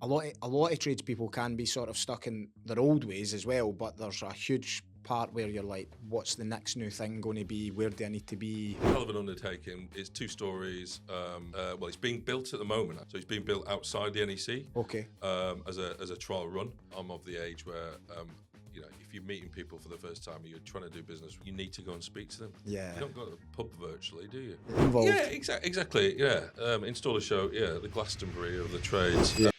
a lot of tradespeople can be sort of stuck in their old ways as well, but there's a huge part where you're like, what's the next new thing going to be? Where do I need to be? Hell of an undertaking. It's 2 stories. Well, it's being built at the moment, so it's being built outside the NEC. Okay. As a trial run. I'm of the age where if you're meeting people for the first time, you're trying to do business, you need to go and speak to them. Yeah. You don't go to a pub virtually, do you? Involved. Yeah, exactly. Yeah. Installer show. Yeah, the Glastonbury of the trades. Yeah.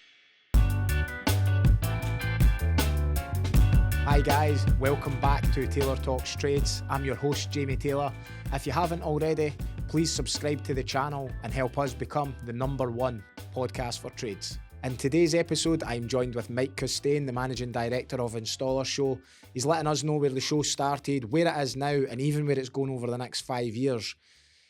Hi guys, welcome back to Taylor Talks Trades. I'm your host Jamie Taylor. If you haven't already, please subscribe to the channel and help us become the #1 podcast for trades. In today's episode, I'm joined with Mike Costain, the Managing Director of Installer Show. He's letting us know where the show started, where it is now, and even where it's going over the next 5 years.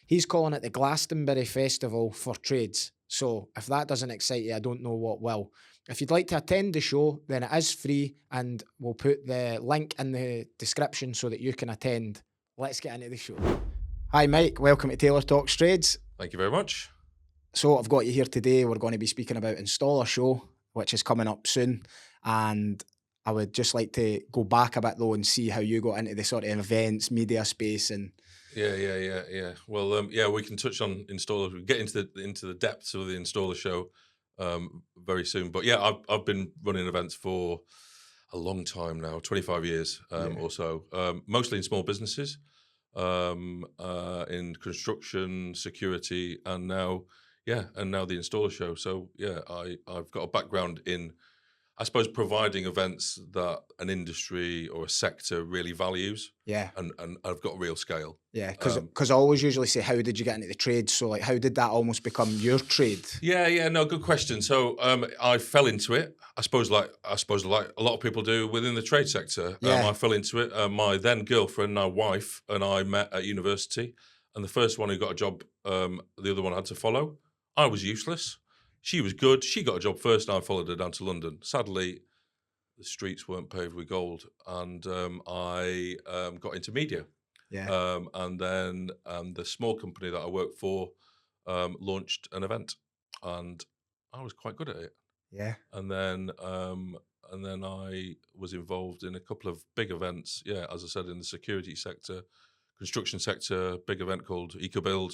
He's calling it the Glastonbury Festival for Trades. So if that doesn't excite you, I don't know what will. If you'd like to attend the show, then it is free, and we'll put the link in the description so that you can attend. Let's get into the show. Hi Mike, welcome to Taylor Talks Trades. Thank you very much. So I've got you here today. We're going to be speaking about Installer Show, which is coming up soon. And I would just like to go back a bit though and see how you got into the sort of events, media space and... Yeah. Well, we can touch on installers. We get into the depths of the Installer Show very soon. But yeah, I've been running events for a long time now, 25 years or so, mostly in small businesses, in construction, security, and now the Installer Show. So yeah, I've got a background in, I suppose, providing events that an industry or a sector really values. Yeah. And I've got a real scale. Yeah, because I always usually say, how did you get into the trade? So like, how did that almost become your trade? Yeah, no, good question. So I fell into it. I suppose like a lot of people do within the trade sector. Yeah. I fell into it. My then girlfriend, now wife, and I met at university. And the first one who got a job, the other one had to follow. I was useless. She was good. She got a job first, and I followed her down to London. Sadly, the streets weren't paved with gold, and I got into media. Yeah. And then the small company that I worked for launched an event, and I was quite good at it. Yeah. And then I was involved in a couple of big events. Yeah, as I said, in the security sector, construction sector, big event called EcoBuild,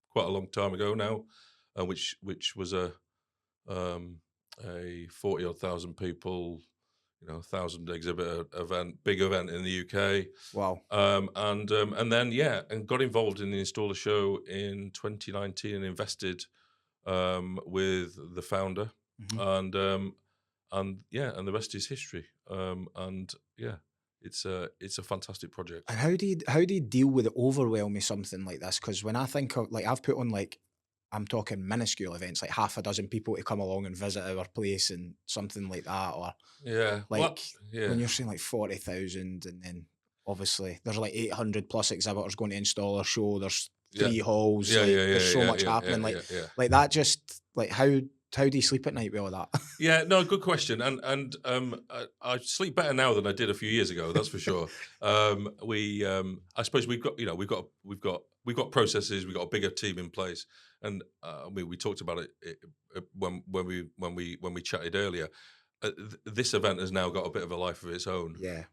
quite a long time ago now. Which was a 40-odd thousand people, 1,000 exhibitor event, big event in the UK. Wow. And then got involved in the Installer Show in 2019 and invested with the founder, and the rest is history. It's a fantastic project. And how do you deal with the overwhelm of something like this? Because when I think of, like, I've put on, like, I'm talking minuscule events, like half a dozen people to come along and visit our place and something like that, or when you're saying like 40,000, and then obviously there's like 800 plus exhibitors going to Installer Show. There's 3 halls. There's so much happening. Like that. Just like how do you sleep at night with all that? Yeah, no, good question. And I sleep better now than I did a few years ago. That's for sure. I suppose we've got processes. We've got a bigger team in place. And we talked about it when we chatted earlier. This event has now got a bit of a life of its own. Yeah.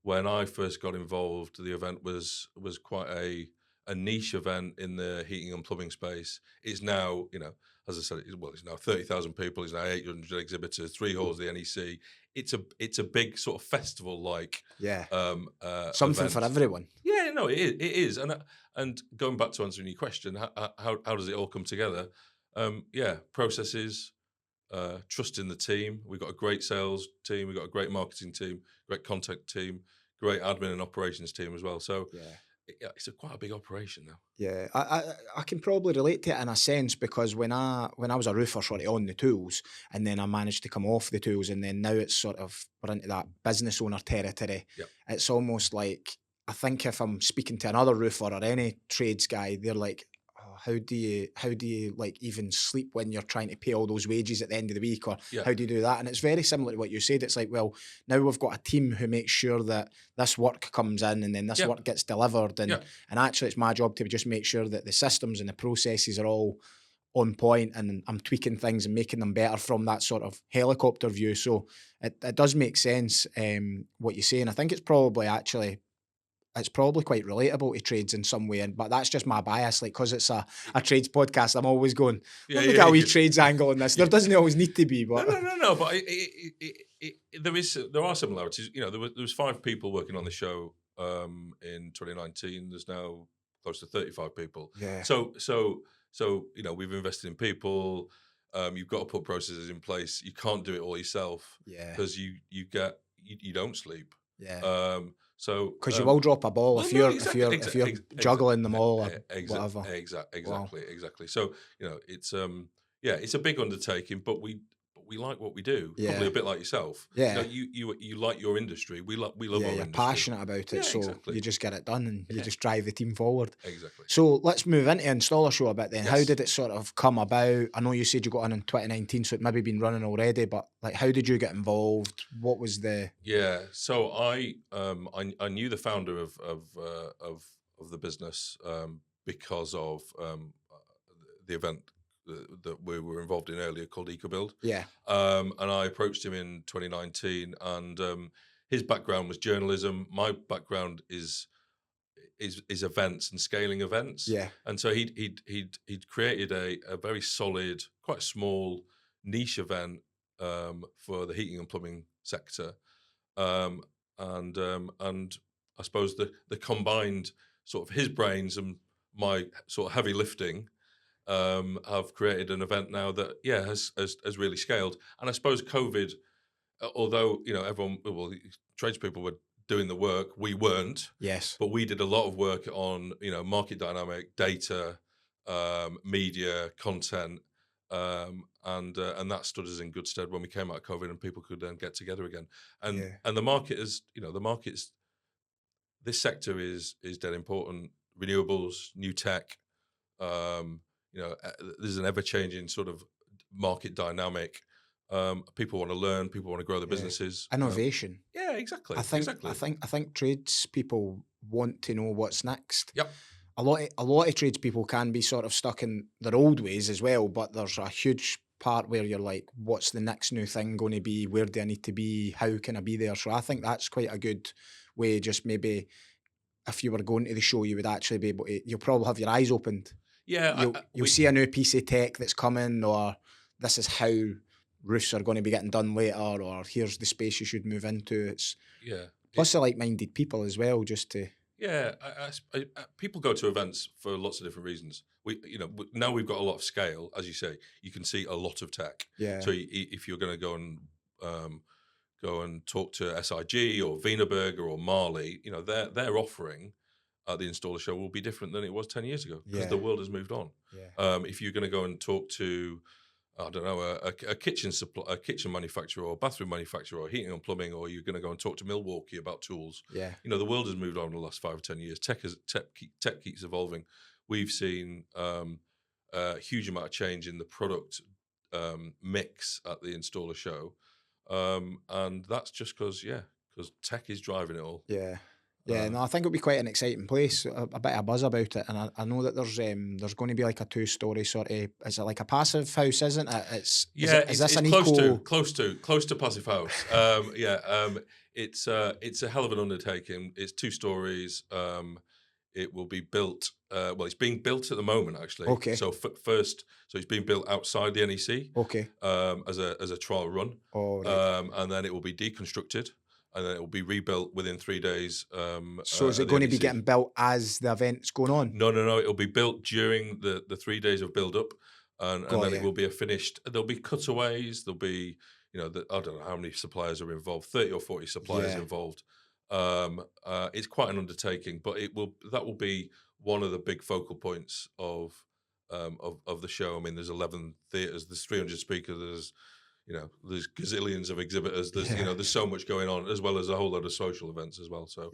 When I first got involved, the event was quite a niche event in the heating and plumbing space. It's now, as I said, it's now 30,000 people. It's now 800 exhibitors, 3 halls, the NEC. It's a big sort of festival like. Yeah. Something event. For everyone. Yeah, no, it is. And going back to answering your question, how does it all come together? Processes, trust in the team. We've got a great sales team. We've got a great marketing team, great contact team, great admin and operations team as well. So it's quite a big operation now. Yeah, I can probably relate to it in a sense, because when I was a roofer sort of on the tools, and then I managed to come off the tools, and then now it's sort of, we're into that business owner territory. Yep. It's almost like, I think if I'm speaking to another roofer or any trades guy, they're like, oh, how do you like even sleep when you're trying to pay all those wages at the end of the week, or how do you do that? And it's very similar to what you said. It's like, well, now we've got a team who makes sure that this work comes in, and then this work gets delivered, and actually it's my job to just make sure that the systems and the processes are all on point, and I'm tweaking things and making them better from that sort of helicopter view. So it does make sense, what you say, and I think it's probably quite relatable to trades in some way, but that's just my bias. Like, because it's a trades podcast, I'm always going, Yeah, look at a wee trades angle in this. There doesn't always need to be, but no. But there are similarities. You know, there was 5 people working on the show in 2019. There's now close to 35 people. Yeah. So you know, we've invested in people. You've got to put processes in place. You can't do it all yourself. Yeah. Because you don't sleep. Yeah. So because you will drop a ball if you're juggling them all or whatever. Exactly. So you know, it's it's a big undertaking, but we like what we do. Yeah. Probably a bit like yourself. Yeah. You like your industry. We love our industry. You're passionate about it, so exactly. you just get it done and you just drive the team forward. Exactly. So let's move into Installer Show a bit then. Yes. How did it sort of come about? I know you said you got in 2019, so it maybe been running already, but like, how did you get involved? What was the... Yeah, so I knew the founder of the business because of the event that we were involved in earlier called EcoBuild. Yeah. And I approached him in 2019, and his background was journalism. My background is events and scaling events. Yeah. And so he'd created a very solid, quite small niche event for the heating and plumbing sector. And I suppose the combined sort of his brains and my sort of heavy lifting have created an event now that has really scaled. And I suppose COVID, although you know tradespeople were doing the work, we weren't. Yes. But we did a lot of work on market dynamic data, media, content, and that stood us in good stead when we came out of COVID and people could then get together again. And the market is this sector is dead important. Renewables, new tech. There's an ever-changing sort of market dynamic. People want to learn. People want to grow their businesses. Innovation. Exactly. I think tradespeople want to know what's next. Yep. A lot of tradespeople can be sort of stuck in their old ways as well, but there's a huge part where you're like, what's the next new thing going to be? Where do I need to be? How can I be there? So I think that's quite a good way. Just maybe if you were going to the show, you would actually be able to, you'll probably have your eyes opened. Yeah. You'll see a new piece of tech that's coming, or this is how roofs are going to be getting done later, or here's the space you should move into. Plus the like-minded people as well, just to... Yeah, people go to events for lots of different reasons. Now we've got a lot of scale, as you say. You can see a lot of tech. Yeah. So if you're going to go and talk to SIG or Wienerberger or Marley, their offering at the Installer Show will be different than it was 10 years ago because the world has moved on. Yeah. If you're going to go and talk to, I don't know, a kitchen manufacturer or a bathroom manufacturer or heating and plumbing, or you're going to go and talk to Milwaukee about tools. Yeah. The world has moved on in the last 5 or 10 years. Tech keeps evolving. We've seen a huge amount of change in the product mix at the Installer Show. And that's just because tech is driving it all. Yeah. Yeah, no, I think it'll be quite an exciting place. A bit of buzz about it, and I know that there's going to be like a 2-story sort of. Is it like a passive house? Isn't it? Is this an close to passive house? It's a hell of an undertaking. It's 2 stories. It will be built. It's being built at the moment, actually. Okay. So first, it's being built outside the NEC. Okay. As a trial run. Oh, right. And then it will be deconstructed. And then it will be rebuilt within 3 days. So is it going to be getting built as the event's going on? No. It'll be built during the 3 days of build-up. And then it will be a finished... There'll be cutaways. There'll be, I don't know how many suppliers are involved. 30 or 40 suppliers involved. It's quite an undertaking, but that will be one of the big focal points of the show. I mean, there's 11 theatres. There's 300 speakers. There's gazillions of exhibitors. There's there's so much going on, as well as a whole lot of social events as well. So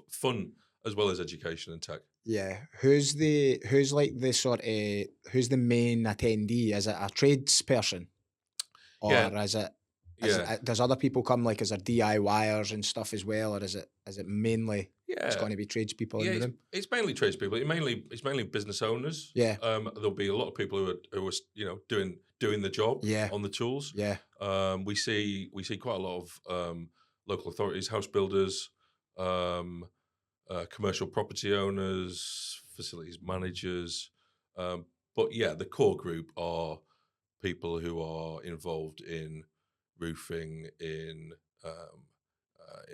fun as well as education and tech. Yeah. Who's the main attendee? Is it a tradesperson, or is it? Does other people come? Like, is there DIYers and stuff as well, or is it mainly? It's going to be tradespeople in the room. It's mainly tradespeople. It's mainly business owners. Yeah. There'll be a lot of people who are doing the job on the tools. Yeah. We see quite a lot of local authorities, house builders, commercial property owners, facilities managers. But yeah, the core group are people who are involved in roofing, in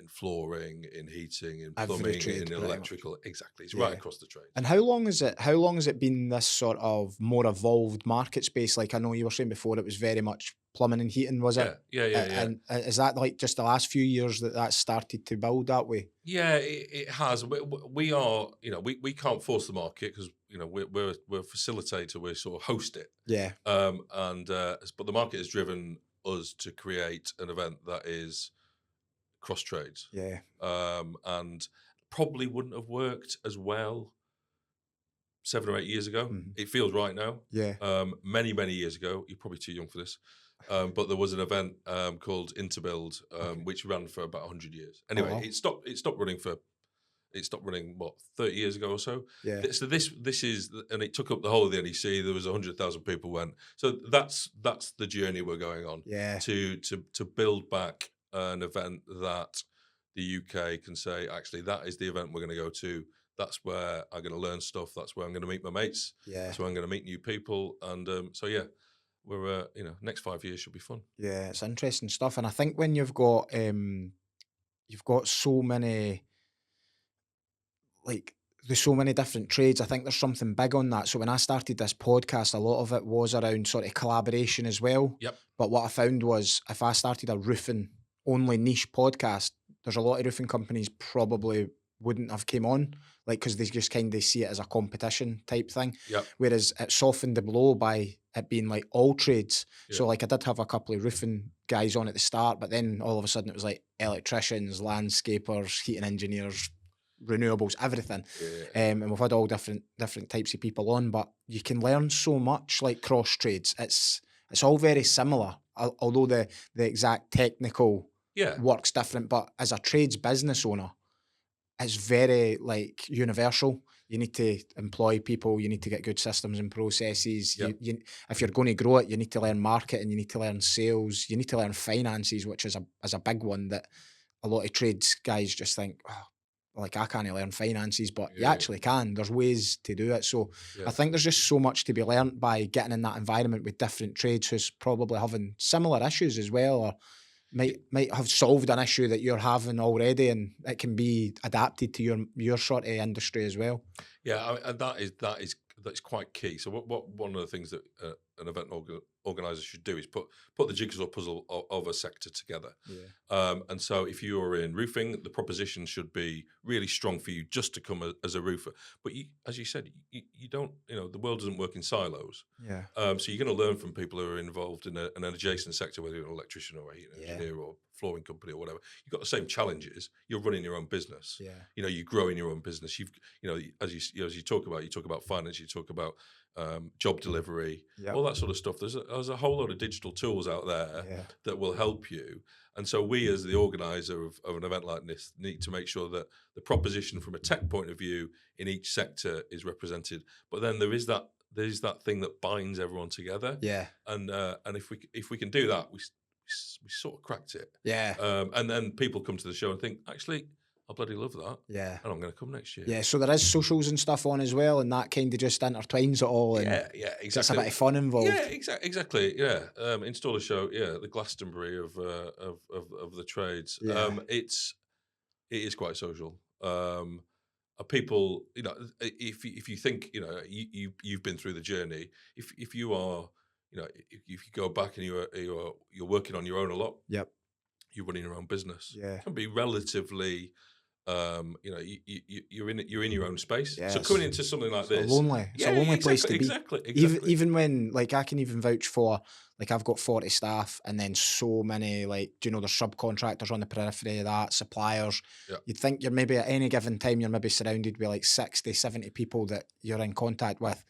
flooring, in heating, in plumbing, in electrical. Exactly, it's right across the trade. And how long has it been this sort of more evolved market space? Like I know you were saying before, it was very much plumbing and heating, was it? Yeah. And is that like just the last few years that started to build that way? Yeah, it has. We are, we can't force the market because we're a facilitator. We sort of host it. Yeah. But the market has driven us to create an event that is cross trades. Yeah. And probably wouldn't have worked as well 7 or 8 years ago. Mm-hmm. It feels right now. Yeah. Many years ago. You're probably too young for this. But there was an event called Interbuild, which ran for about 100 years. Anyway, it stopped running what 30 years ago or so. Yeah. So this is, and it took up the whole of the NEC. There was 100,000 people went. So that's the journey we're going on. Yeah. To build back an event that the UK can say, actually, that is the event we're going to go to. That's where I'm going to learn stuff. That's where I'm going to meet my mates. Yeah. That's where I'm going to meet new people. And so yeah. We're next 5 years should be fun. Yeah, it's interesting stuff, and I think when you've got so many, like there's so many different trades, I think there's something big on that. So when I started this podcast, a lot of it was around sort of collaboration as well. Yep. But what I found was if I started a roofing only niche podcast, there's a lot of roofing companies probably wouldn't have came on, like because they just kind of see it as a competition type thing. Yep. Whereas it softened the blow by it being like all trades. Yep. So like I did have a couple of roofing guys on at the start, but then all of a sudden it was like electricians, landscapers, heating engineers, renewables, everything. Yeah. And we've had all different types of people on, but you can learn so much like cross trades. It's all very similar, although the exact technical works different. But as a trades business owner, it's very like universal. You need to employ people. You need to get good systems and processes. Yep. You, if you're going to grow it, you need to learn marketing. You need to learn sales. You need to learn finances, which is a big one that a lot of trades guys just think, oh, like I can't learn finances, but you actually can. There's ways to do it. So I think there's just so much to be learnt by getting in that environment with different trades who's probably having similar issues as well, or might have solved an issue that you're having already, and it can be adapted to your sort of industry as well. Yeah, and that's quite key. So what one of the things that an event organizer should do is put the jigsaw puzzle of a sector together. Yeah. And so if you're in roofing, the proposition should be really strong for you just to come as a roofer. But you, as you said, you don't, the world doesn't work in silos. Yeah. So you're going to learn from people who are involved in an adjacent sector, whether you're an electrician or a heating engineer or flooring company or whatever. You've got the same challenges. You're running your own business. Yeah. You're growing your own business. As you talk about finance, you talk about job delivery, all that sort of stuff. There's a whole lot of digital tools out there that will help you. And so we, as the organizer of an event like this, need to make sure that the proposition from a tech point of view in each sector is represented. But then there is that thing that binds everyone together. Yeah. And if we can do that, we sort of cracked it. Yeah. And then people come to the show and think, actually, I bloody love that. Yeah. And I'm going to come next year. Yeah, so there is socials and stuff on as well, and that kind of just intertwines it all. And exactly. It's a bit of fun involved. Yeah, exactly. Yeah. Install a show. Yeah, the Glastonbury of the trades. Yeah. It is quite social. People, if you think, you've been through the journey. If you are, if you go back and you're working on your own a lot. Yep. You're running your own business. Yeah. It can be relatively. You're in your own space. Yeah, so coming into something like this, it's a lonely place to be. Exactly. Even when, like, I can even vouch for, like, I've got 40 staff, and then so many, like, there's subcontractors on the periphery of that, suppliers. Yeah. You'd think you're maybe at any given time you're maybe surrounded by like 60, 70 people that you're in contact with.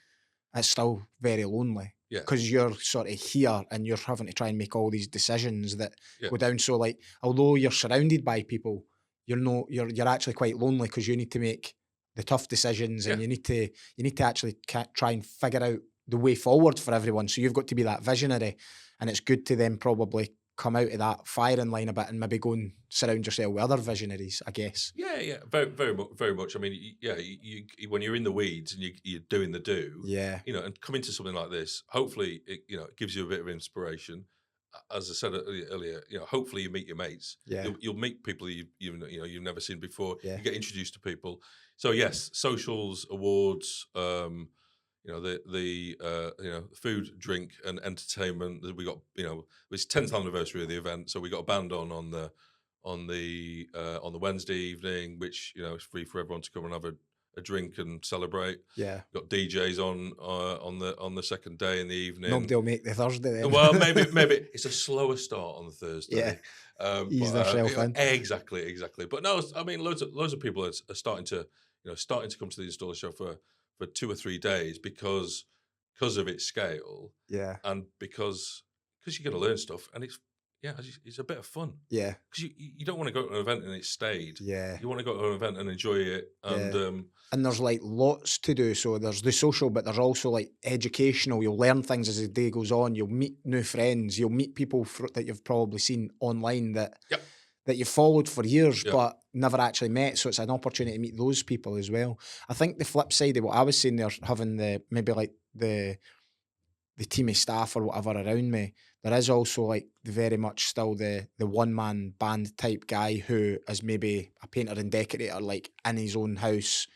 It's still very lonely. Yeah. Because you're sort of here and you're having to try and make all these decisions that Yeah. go down. So, like, although you're surrounded by people, you're actually quite lonely because you need to make the tough decisions, Yeah. and you need to actually try and figure out the way forward for everyone. So you've got to be that visionary, and it's good to then probably come out of that firing line a bit and maybe go and surround yourself with other visionaries, I guess. Yeah, very, very much, very much. I mean, when you're in the weeds and you're doing the do, Yeah, and come into something like this, hopefully, it gives you a bit of inspiration. As I said earlier, hopefully you meet your mates. yeah, You'll meet people you've never seen before. yeah, You get introduced to people. So yes, socials, awards, food, drink, and entertainment. We got it's 10th anniversary of the event, so we got a band on the Wednesday evening, which is free for everyone to come and have a drink and celebrate. yeah. Got DJs on the second day in the evening. Nobody will make the Thursday then. Well, maybe it's a slower start on the Thursday. Yeah. Ease themselves in. Exactly. But no, I mean, loads of people are starting to come to the installer show for 2 or 3 days because of its scale, Yeah, and because you're going to learn stuff, and it's a bit of fun. yeah, Because you don't want to go to an event and it's stayed. yeah. You want to go to an event and enjoy it. And And there's like lots to do. So there's the social, but there's also like educational. You'll learn things as the day goes on. You'll meet new friends. You'll meet people that you've probably seen online that Yep. that you've followed for years, Yep. but never actually met. So it's an opportunity to meet those people as well. I think the flip side of what I was saying there, having the team of staff or whatever around me, there is also like very much still the one man band type guy who is maybe a painter and decorator, like in his own house,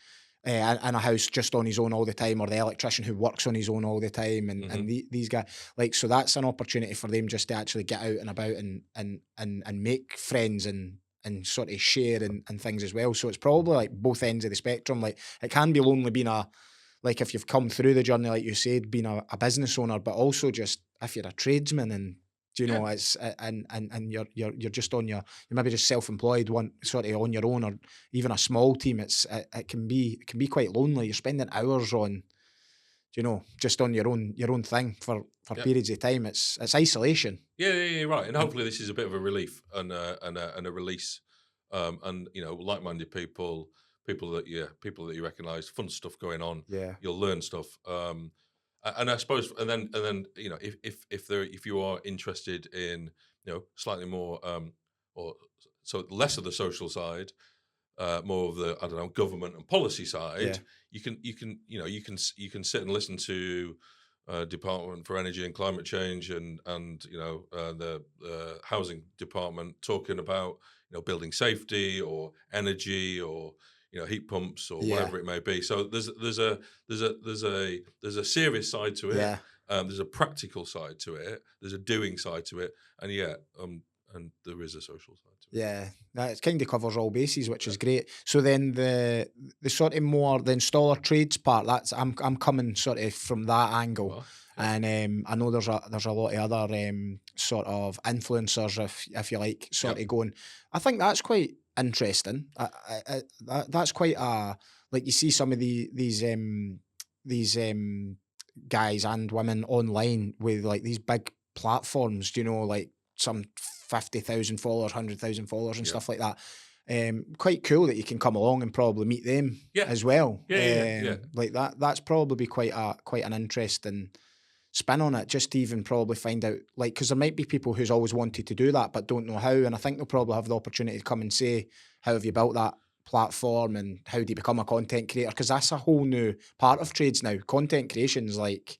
in a house just on his own all the time, or the electrician who works on his own all the time, and these guys, like, so that's an opportunity for them just to actually get out and about and make friends and sort of share and things as well. So it's probably like both ends of the spectrum. Like it can be lonely being like if you've come through the journey, like you said, being a business owner, but also just if you're a tradesman and it's and you're just you're maybe just self-employed, one sort of on your own, or even a small team. It can be quite lonely. You're spending hours on just on your own thing for periods of time. It's isolation. Yeah, right. And hopefully this is a bit of a relief and a release. And like-minded people that you recognise, fun stuff going on. Yeah. You'll learn stuff. And I suppose, and then if you are interested in slightly more or so less of the social side, more of the government and policy side, you can sit and listen to Department for Energy and Climate Change and the housing department talking about building safety or energy or heat pumps or whatever it may be. So there's a serious side to it. Yeah. There's a practical side to it. There's a doing side to it, and and there is a social side to it. Yeah, it kind of covers all bases, which is great. So then the sort of more the installer trades part, that's I'm coming sort of from that angle. Well, and I know there's a lot of other sort of influencers, if you like, sort of going. I think that's quite interesting. That's quite like you see some of these guys and women online with like these big platforms, like some 50,000 followers, 100,000 followers and stuff like that. Quite cool that you can come along and probably meet them as well. Like that's probably quite an interesting spin on it, just to even probably find out, like, because there might be people who's always wanted to do that but don't know how, and I think they'll probably have the opportunity to come and say, how have you built that platform and how do you become a content creator? Because that's a whole new part of trades now. Content creation is like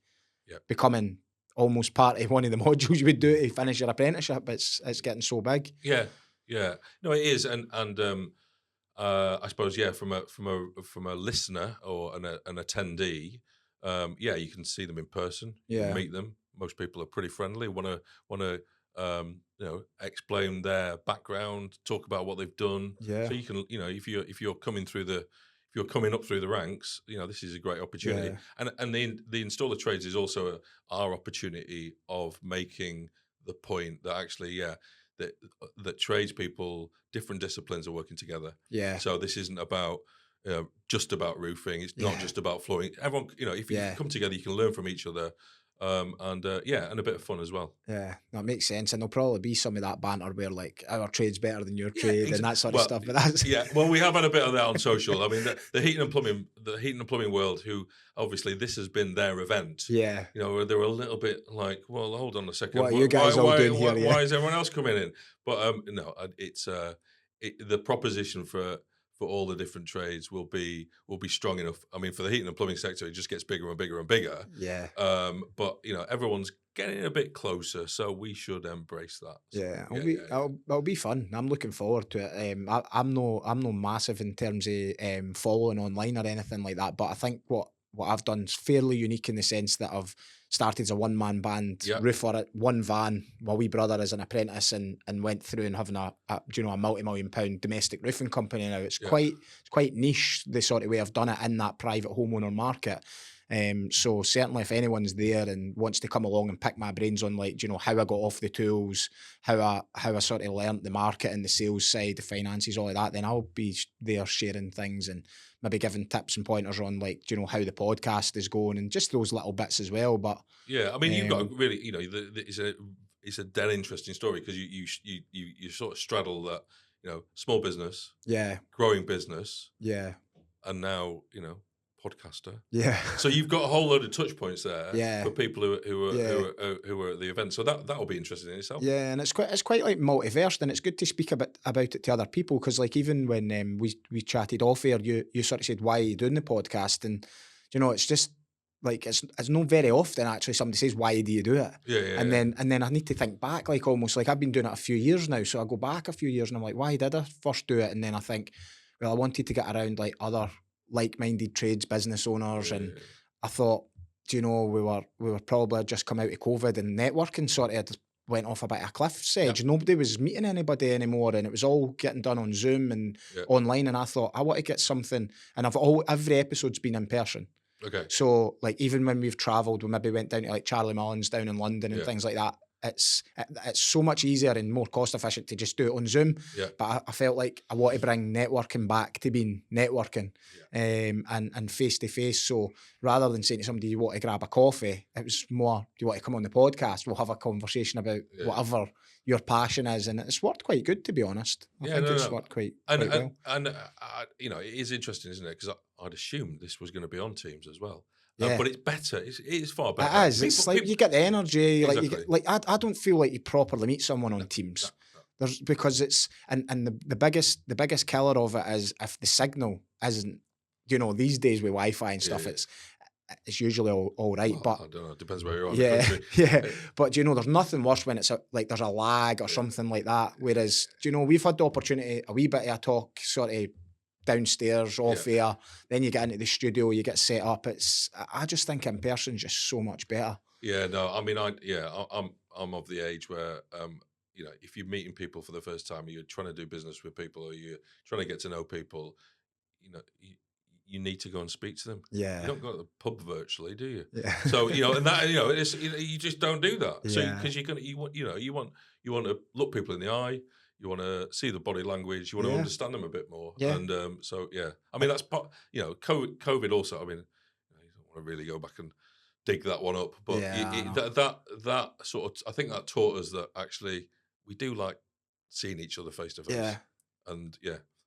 becoming almost part of one of the modules you would do to finish your apprenticeship. It's getting so big. Yeah. No, it is, and I suppose from a listener or an attendee, you can see them in person. You can meet them. Most people are pretty friendly. Want to explain their background, talk about what they've done. Yeah. So you can if you're coming up through the ranks, this is a great opportunity. Yeah. And the installer trades is also our opportunity of making the point that actually that tradespeople, different disciplines are working together. Yeah. So this isn't about just about roofing. It's not just about flooring. Everyone, if you come together, you can learn from each other. and a bit of fun as well. Yeah, that makes sense, and there'll probably be some of that banter where like our trade's better than your trade and that sort of stuff. But that's well, we have had a bit of that on social. I mean, the heating and plumbing world, who obviously this has been their event. yeah. You know, they were a little bit like, well, hold on a second, What are you guys all doing here? Why is everyone else coming in? But no, it's the proposition for all the different trades will be strong enough. I mean, for the heating and plumbing sector, it just gets bigger and bigger and bigger. Yeah. But you know, everyone's getting a bit closer, so we should embrace that. So, Yeah, it'll be fun. I'm looking forward to it. I'm no massive in terms of following online or anything like that, but I think what I've done is fairly unique in the sense that I've started as a one-man band, Yeah. roofer at one van, my wee brother as an apprentice, and went through and having a multi-million-pound domestic roofing company now. It's quite niche, the sort of way I've done it in that private homeowner market. So certainly if anyone's there and wants to come along and pick my brains on, like, how I got off the tools, how I sort of learnt the market and the sales side, the finances, all of that, then I'll be there sharing things and maybe giving tips and pointers on, like, how the podcast is going and just those little bits as well. But yeah, I mean, you've got really, it's a dead interesting story because you sort of straddle that, small business, growing business, and now podcaster. Yeah. So you've got a whole load of touch points there for people who are at the event. So that'll be interesting in itself. Yeah, and it's quite like multiverse, and it's good to speak about it to other people because, like, even when we chatted off air, you sort of said, why are you doing the podcast? And it's just like it's not very often actually somebody says, why do you do it? And then I need to think back, like, almost like I've been doing it a few years now, so I go back a few years and I'm like, why did I first do it? And then I think, well, I wanted to get around like other like-minded trades business owners, and I thought, we were probably just come out of COVID, and networking sort of went off a bit of a cliff's edge. Nobody was meeting anybody anymore, and it was all getting done on Zoom and online. And I thought, I want to get something, and every episode's been in person. Okay. So like even when we've travelled, we maybe went down to like Charlie Mullins down in London and things like that. It's so much easier and more cost efficient to just do it on Zoom. But I felt like I want to bring networking back to being networking, and face to face. So rather than saying to somebody, you want to grab a coffee, it was more, do you want to come on the podcast? We'll have a conversation about whatever your passion is, and it's worked quite good, to be honest. I think it's worked quite well. And it is interesting, isn't it? Because I'd assumed this was going to be on Teams as well. But it's better. It is far better. It is. It's like you get the energy. Exactly. I don't feel like you properly meet someone on Teams. There's because it's and the biggest killer of it is if the signal isn't. These days with Wi-Fi and stuff, it's usually all right. Well, but I don't know. It depends where you're on. Yeah. But there's nothing worse when it's like there's a lag or something like that. Whereas we've had the opportunity, a wee bit of a talk, sort of downstairs off air, then you get into the studio, you get set up. I just think in person just so much better. I mean, I'm of the age where if you're meeting people for the first time, or you're trying to do business with people, or you're trying to get to know people, you need to go and speak to them. You don't go to the pub virtually, do you? So and that it's, you just don't do that. So because you want to look people in the eye. You want to see the body language. You want to understand them a bit more. And I mean, that's part. COVID also. I mean, you don't want to really go back and dig that one up, but that sort of. I think that taught us that actually we do like seeing each other face to face. And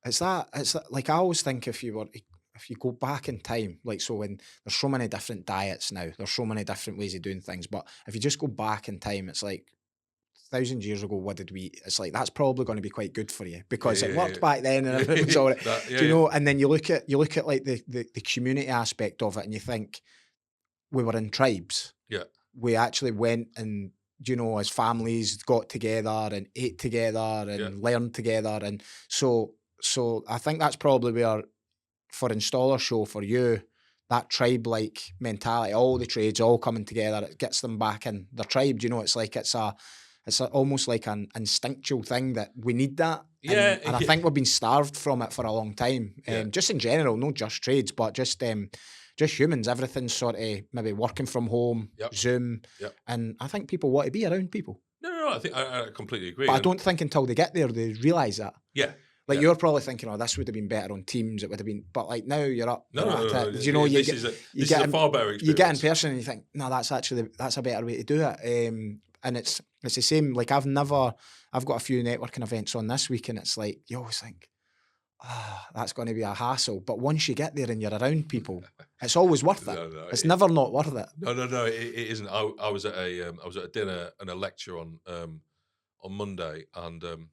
it's that. Like I always think if you go back in time, like, so when there's so many different diets now, there's so many different ways of doing things, but if you just go back in time, it's like 1,000 years ago, what did we eat? It's like that's probably going to be quite good for you because it worked back then and everything was all right. And then you look at like the community aspect of it, and you think we were in tribes. We actually went and as families got together and ate together and learned together, and so I think that's probably where, for Installer Show, for you, that tribe-like mentality, all the trades all coming together, it gets them back in their tribe. It's like it's almost like an instinctual thing that we need that. And I think we've been starved from it for a long time. Just in general, not just trades, but just humans. Everything's sort of maybe working from home, Zoom. And I think people want to be around people. No, I think I completely agree. But I don't think until they get there, they realise that. Like you're probably thinking, oh, this would have been better on Teams. It would have been, but like now you're up. No. You know, This is a far better experience. You get in person and you think, no, that's a better way to do it. And it's the same. Like I've got a few networking events on this week, and it's like you always think, that's going to be a hassle. But once you get there and you're around people, it's always worth it. It's never not worth it. No, it isn't. I was at a dinner and a lecture on Monday, and I'm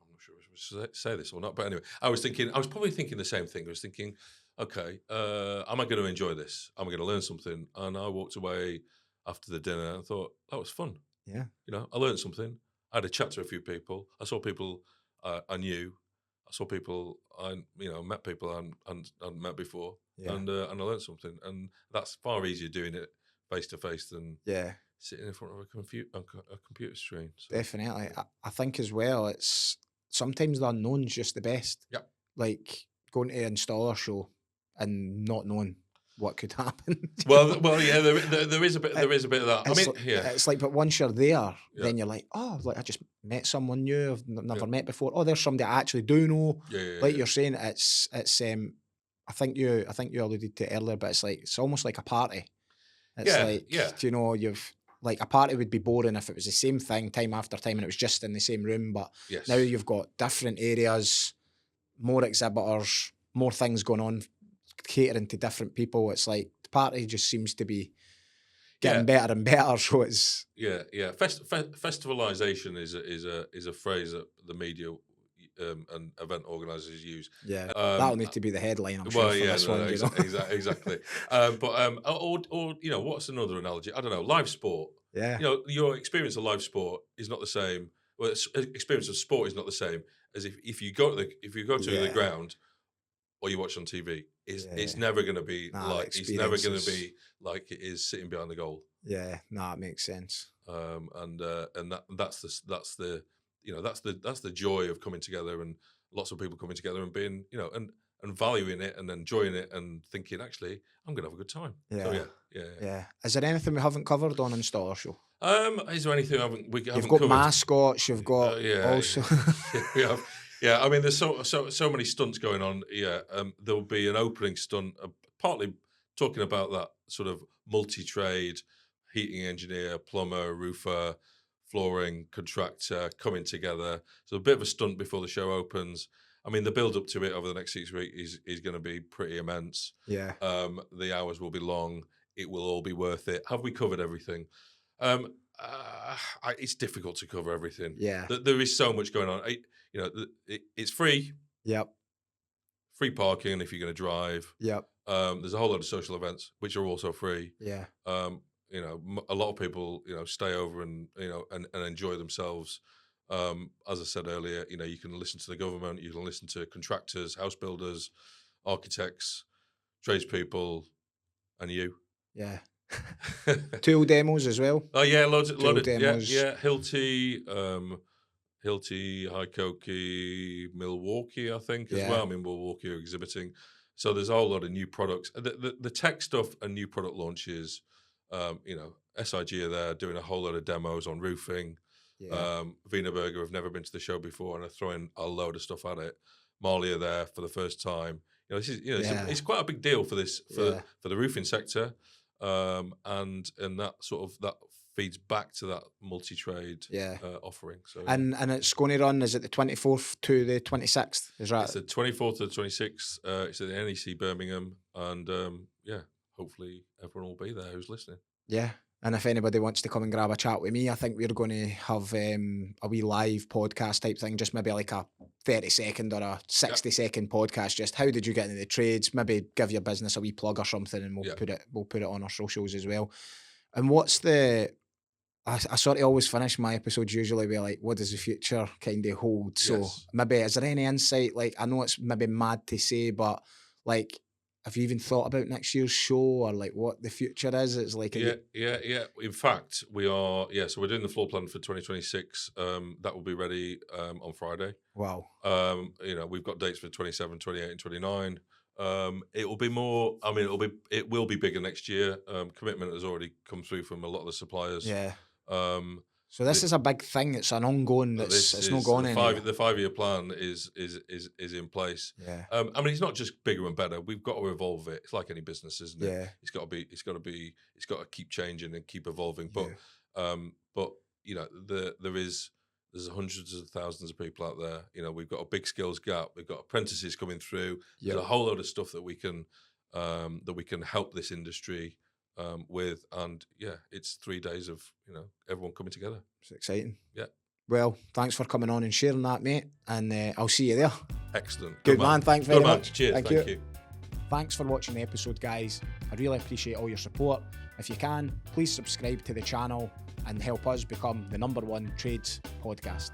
not sure if I should say this or not, but anyway, I was probably thinking the same thing. I was thinking, okay, am I going to enjoy this? Am I going to learn something? And I walked away after the dinner and thought that was fun. Yeah, I learned something. I had a chat to a few people. I saw people I knew. I saw people met people I'd met before, and I learned something. And that's far easier doing it face to face than sitting in front of a computer screen. So. Definitely. I think as well, it's sometimes the unknown's just the best. Yeah. Like going to an installer show and not knowing what could happen. Well, yeah, there is a bit of that. It's like, but once you're there, then you're like, oh, like I just met someone new I've never met before. Oh, there's somebody I actually do know. You're saying, it's I think you alluded to it earlier, but it's almost like a party. It's you've like a party would be boring if it was the same thing time after time and it was just in the same room. But now you've got different areas, more exhibitors, more things going on, catering to different people. It's like the party just seems to be getting better and better. So it's festivalization is a phrase that the media and event organisers use. That'll need to be the headline. I'm sure for this one. Exactly. Or what's another analogy? I don't know. Live sport. Yeah. Your experience of live sport is not the same. Well, experience of sport is not the same as if you go to the ground or you watch on TV. It's never going to be like it is sitting behind the goal. Yeah, it makes sense. That's the joy of coming together and lots of people coming together and being and valuing it and enjoying it and thinking actually I'm going to have a good time. Yeah. Is there anything we haven't covered on Installer Show? Is there anything You've got mascots. You've got also. Yeah, I mean, there's so many stunts going on. Yeah, there'll be an opening stunt, partly talking about that sort of multi-trade, heating engineer, plumber, roofer, flooring contractor coming together. So a bit of a stunt before the show opens. I mean, the build up to it over the next 6 weeks is going to be pretty immense. Yeah. The hours will be long. It will all be worth it. Have we covered everything? It's difficult to cover everything. Yeah. There is so much going on. It's free. Yep. Free parking if you're going to drive. Yep. There's a whole lot of social events which are also free. Yeah. A lot of people, stay over and enjoy themselves. As I said earlier, you can listen to the government, you can listen to contractors, house builders, architects, tradespeople, and you. Yeah. Tool demos as well. Oh yeah, loads of demos. Yeah. Hilti, Hikoki, Milwaukee, I think as well. I mean, Milwaukee are exhibiting, so there's a whole lot of new products. The tech stuff and new product launches. SIG are there doing a whole lot of demos on roofing. Wienerberger have never been to the show before and are throwing a load of stuff at it. Marley are there for the first time. It's quite a big deal for the roofing sector, and that feeds back to that multi-trade offering. So and it's going to run, is it the 24th to the 26th? Is that? It's the 24th to the 26th. It's at the NEC Birmingham, and hopefully everyone will be there who's listening. Yeah. And if anybody wants to come and grab a chat with me, I think we're going to have a wee live podcast type thing, just maybe like a 30-second or a 60-second podcast. Just how did you get into the trades? Maybe give your business a wee plug or something, and we'll put it on our socials as well. And what's I sort of always finish my episodes usually with like, what does the future kind of hold? So maybe, is there any insight? Like, I know it's maybe mad to say, but like, have you even thought about next year's show or like what the future is? It's like In fact, we are. So we're doing the floor plan for 2026. That will be ready on Friday. Wow. We've got dates for 27, 28, and 29. It will be more. I mean, it will be bigger next year. Commitment has already come through from a lot of the suppliers. Yeah. So this is a big thing. It's an ongoing. It's not going anywhere. The 5-year plan is in place. Yeah. I mean, it's not just bigger and better. We've got to evolve it. It's like any business, isn't it? Yeah. It's got to keep changing and keep evolving. But you know, there's hundreds of thousands of people out there. You know, we've got a big skills gap. We've got apprentices coming through. Yep. There's a whole load of stuff that we can help this industry with, and it's 3 days of everyone coming together. It's exciting. Yeah. Well, thanks for coming on and sharing that, mate. And I'll see you there. Excellent. Good man. Thanks very much. Cheers. Thank you. Thanks for watching the episode, guys. I really appreciate all your support. If you can, please subscribe to the channel and help us become the #1 trades podcast.